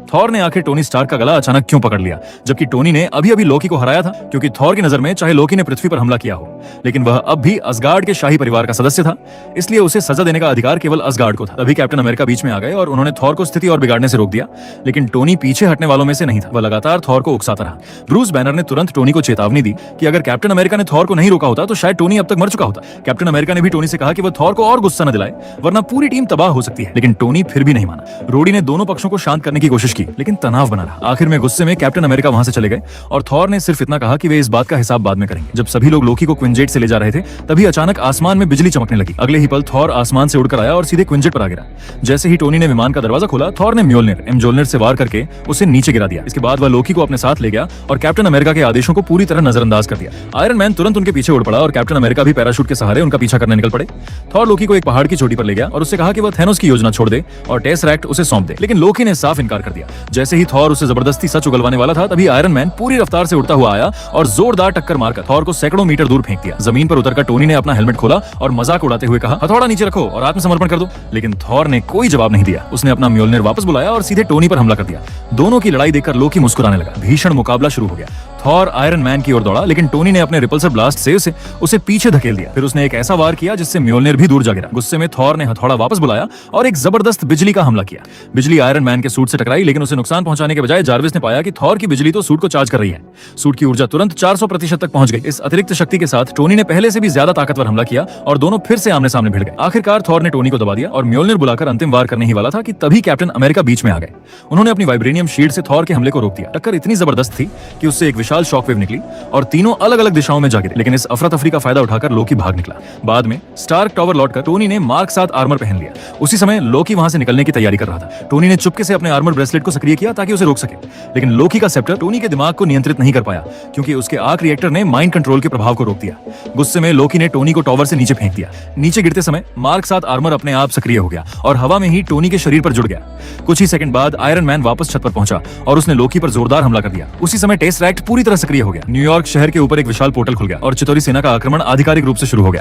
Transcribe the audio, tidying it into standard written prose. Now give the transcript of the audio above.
Thor ने आखिर Tony Stark का गला अचानक क्यों पकड़ लिया, जबकि टोनी ने अभी अभी लोकी को हराया था? क्योंकि थॉर की नजर में चाहे लोकी ने पृथ्वी पर हमला किया हो, लेकिन वह अब भी असगार्ड के शाही परिवार का सदस्य था, इसलिए उसे सजा देने का अधिकार केवल असगार्ड को था। तभी कैप्टन अमेरिका बीच में आ गए और उन्होंने थॉर को स्थिति और बिगाड़ने से रोक दिया। लेकिन टोनी पीछे हटने वालों में से नहीं था, वह लगातार थॉर को उकसाता रहा। ब्रूस बैनर ने तुरंत टोनी को चेतावनी दी कि अगर कैप्टन अमेरिका ने थॉर को नहीं रोका होता तो शायद टोनी अब तक मर चुका होता। कैप्टन अमेरिका ने भी टोनी से कहा कि वह थॉर को और गुस्सा न दिलाए, वरना पूरी टीम तबाह हो सकती है। लेकिन टोनी फिर भी नहीं माना। रोडी ने दोनों पक्षों को शांत करने की कोशिश की, लेकिन तनाव बना रहा। आखिर में गुस्से में कैप्टन अमेरिका वहां से चले गए और थॉर ने सिर्फ इतना कहा कि वे इस बात का हिसाब बाद में करेंगे। जब सभी लोग लोकी को क्विंजेट से ले जा रहे थे, तभी अचानक आसमान में बिजली चमकने लगी। अगले ही पल थॉर आसमान से उड़कर आया और सीधे क्विंजेट पर आ गिरा। जैसे ही टोनी ने विमान का दरवाजा खोला, थॉर ने म्योल्निर से वार करके उसे नीचे गिरा दिया। इसके बाद वह लोकी को अपने साथ ले गया और कैप्टन अमेरिका के आदेशों को पूरी तरह नजरअंदाज कर दिया। आयरन मैन तुरंत उनके पीछे उड़ पड़ा और कैप्टन अमेरिका भी पैराशूट के सहारे उनका पीछा करने निकल पड़े। थॉर लोकी को एक पहाड़ की चोटी पर ले गया और उससे कहा कि वह थैनोस की योजना छोड़ दे और टेसरैक्ट उसे सौंप दे, लेकिन लोकी ने साफ इनकार कर दिया। जैसे ही थॉर उसे जबरदस्ती सच उगलवाने वाला था, तभी आयरन मैन पूरी रफ्तार से उड़ता हुआ आया और जोरदार टक्कर मारकर थॉर को सैकड़ों मीटर दूर फेंक दिया। जमीन पर उतरकर टोनी ने अपना हेलमेट खोला और मजाक उड़ाते हुए कहा, हथौड़ा नीचे रखो और आत्मसमर्पण कर दो। लेकिन थॉर ने कोई जवाब नहीं दिया। उसने अपना म्योल्निर वापस बुलाया और सीधे टोनी पर हमला कर दिया। दोनों की लड़ाई देखकर लोकी मुस्कुराने लगा। भीषण मुकाबला शुरू हो गया। थॉर आयरन मैन की ओर दौड़ा, लेकिन टोनी ने अपने रिपल्सर ब्लास्ट से उसे पीछे धकेल दिया। फिर उसने एक ऐसा वार किया जिससे म्योल्निर भी दूर जा गिरा। गुस्से में थॉर ने हथौड़ा वापस बुलाया और एक जबरदस्त बिजली का हमला किया। बिजली आयरन मैन के सूट से टकराई, लेकिन उसे नुकसान पहुंचाने के बजाय जार्विस ने पाया कि थॉर की बिजली तो सूट को चार्ज कर रही है। सूट की ऊर्जा तुरंत 400% तक पहुंच गई। इस अतिरिक्त शक्ति के साथ टोनी ने पहले से भी ज्यादा ताकतवर हमला किया और दोनों फिर से आमने सामने भिड़ गए। आखिरकार थॉर ने टोनी को दबा दिया और म्योल्निर बुलाकर अंतिम वार करने ही वाला था कि तभी कैप्टन अमेरिका बीच में आ गए। उन्होंने अपनी वाइब्रेनियम शील्ड से थॉर के हमले को रोक दिया। टक्कर इतनी जबरदस्त थी कि उससे एक विशाल शॉकवेव निकली और तीनों अलग अलग दिशाओं में जा गिरे। लेकिन इस अफरा तफरी का फायदा उठाकर लोकी भाग निकला। बाद में स्टार्क टावर लौटकर टोनी ने मार्क 7 आर्मर पहन लिया। उसी समय लोकी वहां से निकलने की तैयारी कर रहा था। टोनी ने चुपके से अपने आर्मर ब्रेसलेट को सक्रिय किया ताकि उसे रोक सके, लेकिन लोकी का सेप्टर टोनी के दिमाग को नियंत्रित नहीं कर पाया, क्योंकि उसके आर्क रिएक्टर ने माइंड कंट्रोल के प्रभाव को रोक दिया। गुस्से में लोकी ने टोनी को टावर से नीचे फेंक दिया। नीचे गिरते समय मार्क 7 आर्मर अपने आप सक्रिय हो गया और हवा में ही टोनी के शरीर पर जुड़ गया। कुछ ही सेकंड बाद आयरन मैन वापस छत पर पहुंचा और उसने लोकी पर जोरदार हमला कर दिया। उसी समय टेसरैक्ट पूरी तरह सक्रिय हो गया। न्यूयॉर्क शहर के ऊपर एक विशाल पोर्टल खुल गया और चितौरी सेना का आक्रमण आधिकारिक रूप से शुरू हो गया।